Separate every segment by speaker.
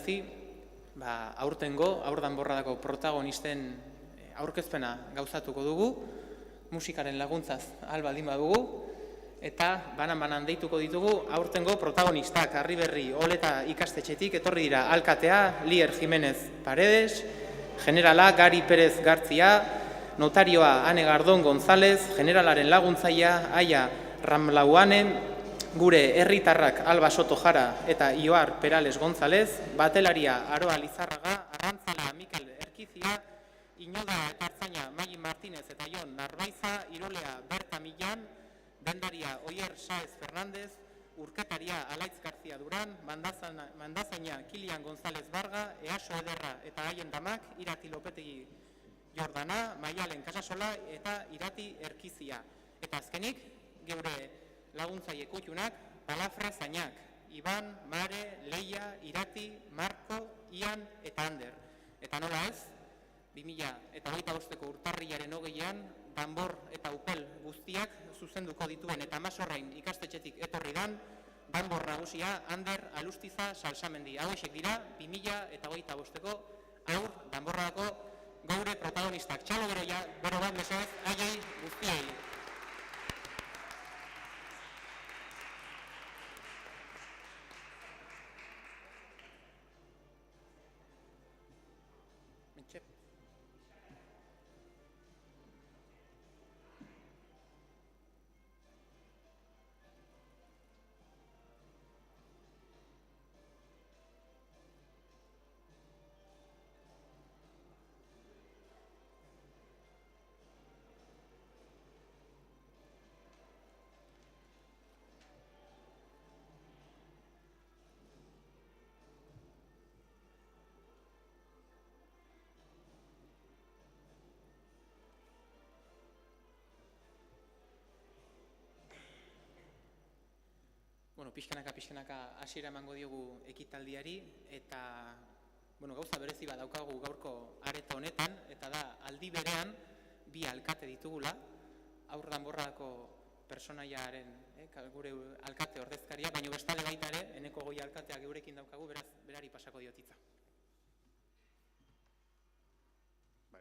Speaker 1: utzi, aurtengo, aur danborradako protagonisten aurkezpena gauzatuko dugu, musikaren laguntzaz albaldin badugu, eta banan deituko ditugu aurtengo protagonistak. Arriberri Oleta ikastetxetik etorri dira alkatea Lier Jimenez Paredes, generala Gari Perez Gartzia, notarioa Ane Gardon González, generalaren laguntzaia Aia Ramlauanen, gure herritarrak Alba Soto Jara eta Ioar Perales González, batelaria Aroa Lizarraga, arrantzala Mikel Erkizia, Inoda eta Ertzaina Mai Martínez eta Jon Narbaiza, irolea Berta Millan, dendaria Oier Saez Fernández, urketaria Alaitz García Duran, mandazaina Kilian González Barga, Easo Ederra eta haien damak, Irati Lopetegi Jordana, Maialen Kasasola eta Irati Erkizia. Eta azkenik, geure laguntzaile kutxunak, Balafra Zainak, Iban, Mare, Leia, Irati, Marko, Ian eta Ander. Eta nola ez, 2025ko urtarrilaren 20an, danbor eta upel guztiak zuzenduko dituen eta Masorrain ikastetxetik etorri dan, danbor nagusia Ander Alustiza Salsamendi. Hauexek dira 2025ko aur danborradako gaure protagonistak. Txalo bero bat mesoaz, aiei guztiei. Pixkanaka hasiera emango diogu ekitaldiari, eta gauza berezi bat daukagu gaurko areto honetan, eta da aldi berean bi alkate ditugula, aur danborradako personaiaren gure alkate ordezkaria, baina bestale baita ere, Eneko Goi alkatea geurekin daukagu, beraz berari pasako diotitza.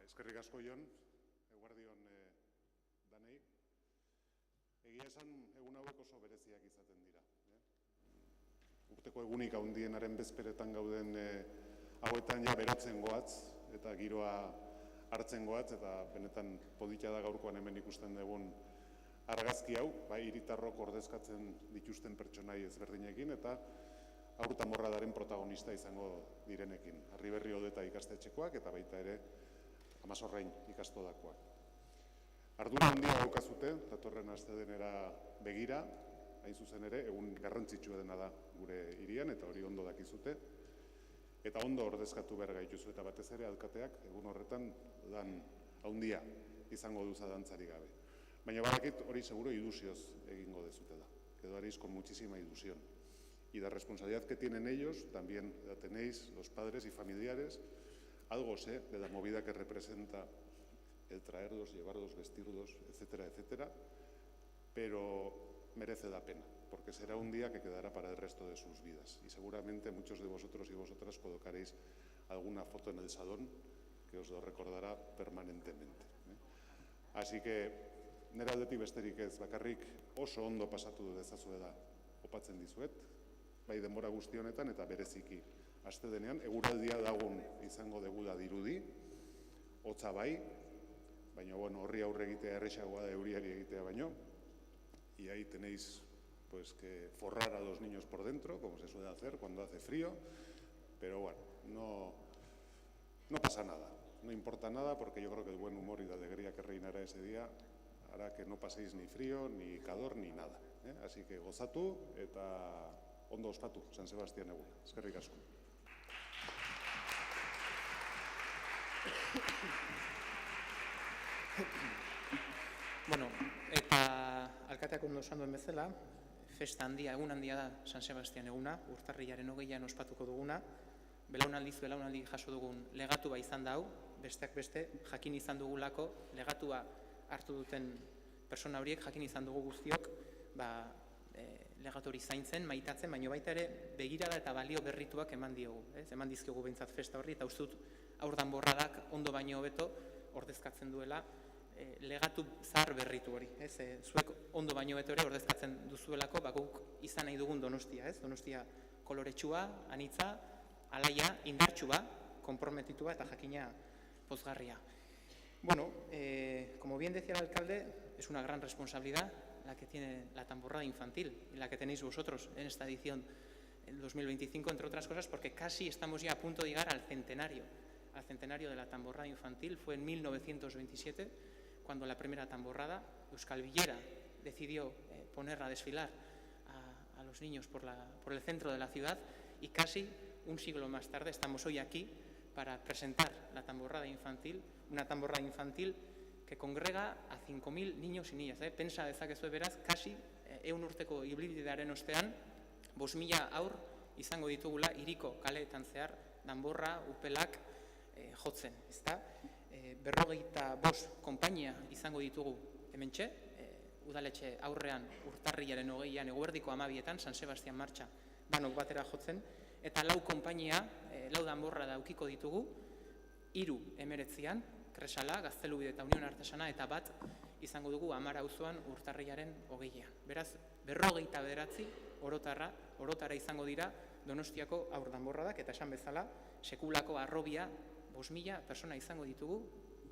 Speaker 2: Eskerrik asko, Jon, eguerdion danei. Egia esan, egun hauek oso bereziak izaten dira. Urteko egunik haundienaren bezperetan gauden hauetan ja berotzen goatz eta giroa hartzen goatz, eta benetan polita da gaurkoan hemen ikusten dugun argazki hau, hiritarrok ordezkatzen dituzten pertsonai ezberdinekin eta aur danborradaren protagonista izango direnekin. Arriberri Oleta ikastetxekoak eta baita ere Masorrain ikastodakoak. Ardura handia daukazute, datorren astedenera begira, hain zuzen ere, egun garrantzitsua dena da gure hirian, eta hori ondo dakizute, eta ondo ordezkatu behar gaituzu, eta batez ere alkateak egun horretan lan handia izango duza dantzari gabe. Baina badakit hori seguro ilusioz egingo dezutela, que lo haréis con muchísima ilusión. Y la responsabilidad que tienen ellos, también la tenéis los padres y familiares, algo sé de la movida que representa el traerlos, llevarlos, vestirlos, etcétera, etcétera, pero merece la pena, porque será un día que quedará para el resto de sus vidas. Y seguramente muchos de vosotros y vosotras colocaréis alguna foto en el salón que os lo recordará permanentemente. Así que, nire aldetik besterik ez, bakarrik oso ondo pasatu dezazuela opatzen dizuet, bai denbora guzti honetan eta bereziki astedenean, eguraldia lagun izango degula dirudi, hotza bai, baina horri aurre egitea errexagoa da euriari egitea baino, y ahí tenéis que forrar a los niños por dentro, como se suele hacer cuando hace frío, pero bueno, no pasa nada, no importa nada, porque yo creo que el buen humor y la alegría que reinará ese día hará que no paséis ni frío, ni calor, ni nada. Así que gozatu eta ondo ospatu San Sebastián eguna. Eskerrik asko.
Speaker 1: Bueno, eta alkateak ondo esan duen bezala, festa handia, egun handia da San Sebastián eguna, urtarrilaren 20an ospatuko duguna, belaunaldi jaso dugun legatua izan da hau, besteak beste, jakin izan dugulako, legatua hartu duten persona horiek, jakin izan dugu guztiok, legatu hori zaintzen, maitatzen, baina baita ere begirada eta balio berrituak eman diogu. Eman dizkiogu behintzat festa horri, eta uste dut haur danborradak ondo baino hobeto ordezkatzen duela legatu zahar berritu hori. Zuek ondo baino hobeto ere ordezkatzen duzuelako, guk izan nahi dugun Donostia. Donostia koloretsua, anitza, alaia, indartsua, konprometitua eta jakina pozgarria. Bueno, como bien decía el alcalde, es una gran responsabilidad la que tiene la tamborrada infantil y la que tenéis vosotros en esta edición en 2025, entre otras cosas porque casi estamos ya a punto de llegar al centenario de la tamborrada infantil. Fue en 1927 cuando la primera tamborrada, Euskal Villera, decidió ponerla a desfilar a los niños por el centro de la ciudad, y casi un siglo más tarde estamos hoy aquí para presentar la tamborrada infantil, una tamborrada infantil que congrega a 5.000 niños y niñas. Pensa dezakezue beraz, kasi 100 urteko ibilbidearen ostean, 5.000 haur izango ditugula hiriko kaleetan zehar danborra, upelak jotzen. 45 konpainia izango ditugu hementxe, udaletxe aurrean urtarrilaren 20an eguerdiko 12etan, San Sebastian martxa danok batera jotzen, eta 4 konpainia, 4 danborra daukiko ditugu, 19an, Kresala, Gaztelubide eta Union Artesana, eta 1 izango dugu Amara auzoan urtarrilaren 20an. Beraz, 49 orotara izango dira Donostiako haur danborradak, eta esan bezala, sekulako harrobia 5.000 persona izango ditugu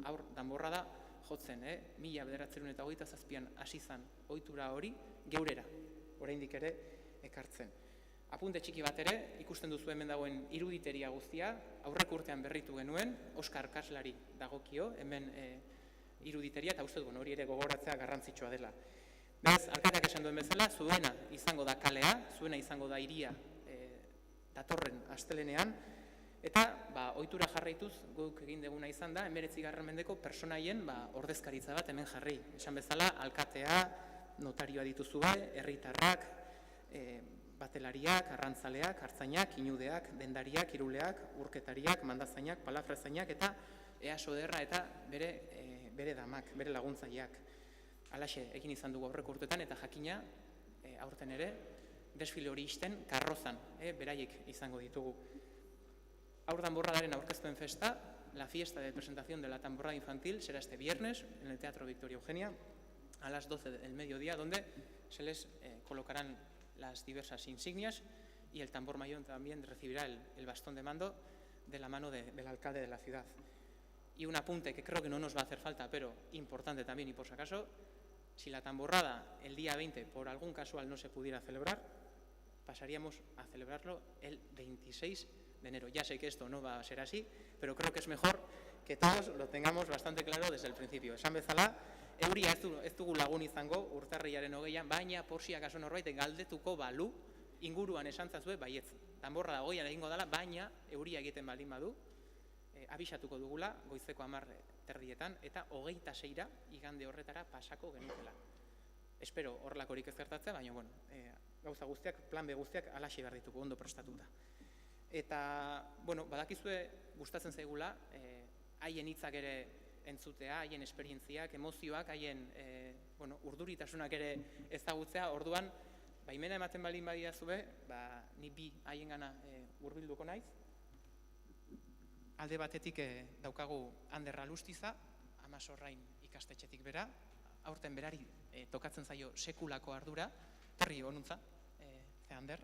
Speaker 1: haur danborrada jotzen. 1927an hasi zan ohitura hori geurera, oraindik ere ekartzen. Apunte txiki bat ere, ikusten duzu hemen dagoen iruditeria guztia, aurreko urtean berritu genuen, Oskar Kaslari dagokio, hemen iruditeria, eta uste duen hori ere gogoratzea garrantzitsua dela. Beraz, alkateak esan duen bezala, zuena izango da kalea, zuena izango da hiria datorren astelenean, eta ohitura jarraituz guk egin deguna izan da, 19. mendeko pertsonaien ordezkaritza bat hemen jarri. Esan bezala, alkatea, notarioa dituzue, herritarrak, batelariak, arrantzaleak, artzainak, inudeak, dendariak, iruleak, urketariak, mandazainak, palafrazainak, eta EASO derra eta bere damak, bere laguntzaileak. Halaxe egin izan dugu aurreko urtetan, eta jakina aurten ere desfile hori isten karrozan, beraiek izango ditugu. Haur danborradaren aurkezpen festa, la fiesta de presentación de la tamborrada infantil, será este viernes en el Teatro Victoria Eugenia a las 12 del mediodía, donde se les colocarán las diversas insignias, y el tambor mayor también recibirá el bastón de mando de la mano del alcalde de la ciudad. Y un apunte que creo que no nos va a hacer falta, pero importante también y por si acaso, si la tamborrada el día 20 por algún casual no se pudiera celebrar, pasaríamos a celebrarlo el 26 de enero. Ya sé que esto no va a ser así, pero creo que es mejor que todos lo tengamos bastante claro desde el principio. Esan bezala, euria ez dugu lagun izango urtarrilaren 20an, baina por si acaso norbait galdetuko balu, inguruan esantzazue baietz. Danborra da 20an egingo dela, baina euria egiten baldin badu, abisatuko dugula goizeko 10:00 eta 26ra igande horretara pasako genukela. Espero horrelakorik ez gertatzea, baina bueno, gauza guztiak, plan B guztiak alaxe behar dituko, ondo prestatuta. Eta, bueno, badakizue gustatzen zaigula, haien hitzak ere entzutea, haien esperientziak, emozioak, haien urduritasunak ere ezagutzea. Orduan, baimena ematen baldin badidazue, ni bi haiengana hurbilduko naiz. Alde batetik daukagu Ander Alustiza, Amasorrain ikastetxetik bera, aurten berari tokatzen zaio sekulako ardura, terri honuntza, ze Ander.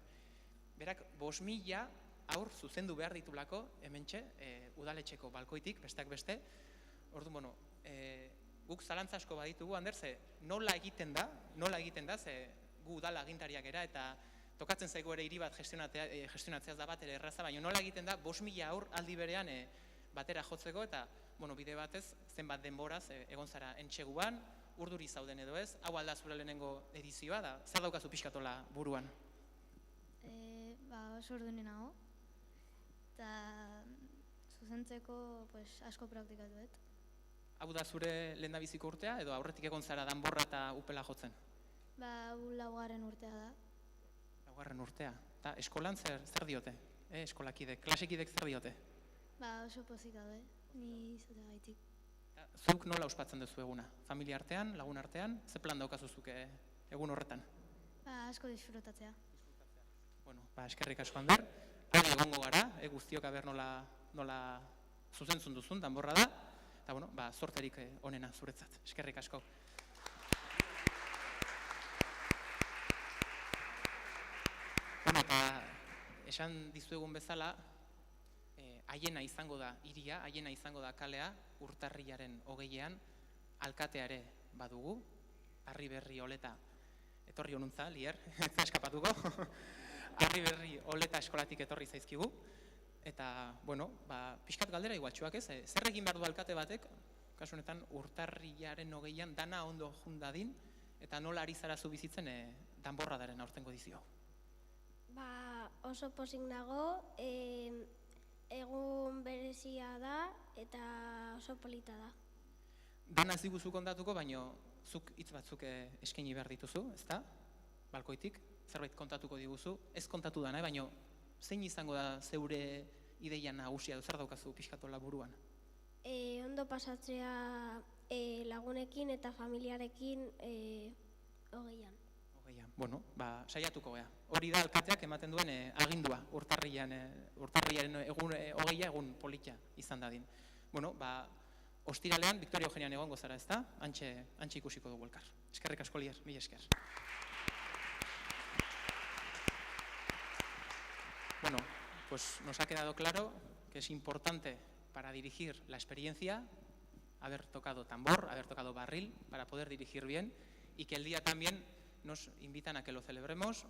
Speaker 1: Berak 5.000 aur zuzendu behar ditulako hementxe, udaletxeko balkoitik, besteak beste. Orduan, guk zalantza asko baditugu, Ander, ze nola egiten da, ze gu udala agintariak era, eta tokatzen zaigu ere hiri bat gestionatzeaz da bat ere erraza, baina nola egiten da 5.000 aur aldi berean batera jotzeko, eta bide batez zenbat denboraz egon zara entxeguan, urduri zauden edo ez, hau alda zure lehenengo edizioa da, zer daukazu pixkatola buruan?
Speaker 3: Oso urduni nago, eta zuzentzeko asko praktikatu.
Speaker 1: Hau da zure lehendabiziko urtea, edo aurretik egon zara danborra eta upela jotzen?
Speaker 3: Hau 4. urtea da.
Speaker 1: 4. urtea. Eta eskolan zer diote? Eskolakidek, klasekidek zer diote?
Speaker 3: Oso pozik daude, ni izate gaitik.
Speaker 1: Zuk nola ospatzen duzu eguna? Familia artean, lagun artean? Ze plan daukazu zuke egun horretan?
Speaker 3: Asko disfrutatzea.
Speaker 1: Bueno, eskerrik asko Ander. Hori egongo gara, guztiok aber nola zuzentzun duzun, danborra da. Eta, bueno, zorterik onena zuretzat. Eskerrik asko. Bueno, eta esan dizuegun bezala, haiena izango da hiria, haiena izango da kalea, urtarrilaren 20ean, alkatea ere badugu, Harriberri Oleta, etorri honuntza, Lier, ez da eskapatuko, Harriberri Oleta eskolatik etorri zaizkigu, eta, bueno, pixkat galdera igualtxuak ez, zer egin behar du alkate batek, kasu honetan urtarrilaren 20ean dana ondo jundadin, eta nola ari zara zu bizitzen danborradaren aurtengo edizio.
Speaker 4: Oso pozik nago, egun berezia da eta oso polita da.
Speaker 1: Dana ez diguzu kontatuko, baina zuk hitz batzuk eskaini behar dituzu, ezta? Balkoitik, zerbait kontatuko diguzu, ez kontatu dana, baina zein izango da zeure ideia nagusia, zer daukazu pixkatola buruan?
Speaker 4: Ondo pasatzea lagunekin eta familiarekin 20ean.
Speaker 1: Bueno, saiatuko gea. Hori da alkateak ematen duen agindua, urtarrilaren egun 20 egun polita izan dadin. Bueno, ostiralean, Victoria Eugenian egongo zara, ezta? Antxe ikusiko dugu elkar. Eskerrik asko, Lier, mila esker. Bueno, pues nos ha quedado claro que es importante para dirigir la experiencia haber tocado tambor, haber tocado barril, para poder dirigir bien, y que el día también nos invitan a que lo celebremos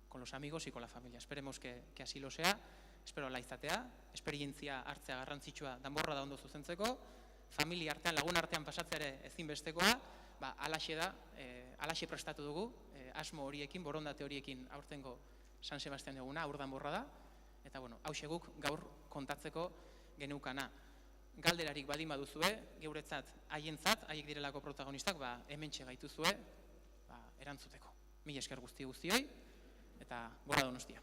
Speaker 1: con los amigos y con la familia. Esperemos que así lo sea. Espero ala izatea, esperientzia hartzea garrantzitsua danborra da ondo zuzentzeko, familia artean, lagun artean pasatzea ere ezinbestekoa, alaxe da, alaxe prestatu dugu, asmo horiekin, borondate horiekin aurtengo San Sebastian eguna, aur danborra da, eta bueno, hauxe guk gaur kontatzeko geneukana. Galderarik badin baduzue, geuretzat haientzat, haiek direlako protagonistak, hementxe gaituzue, erantzuteko. Mila esker guztioi, eta gora Donostia.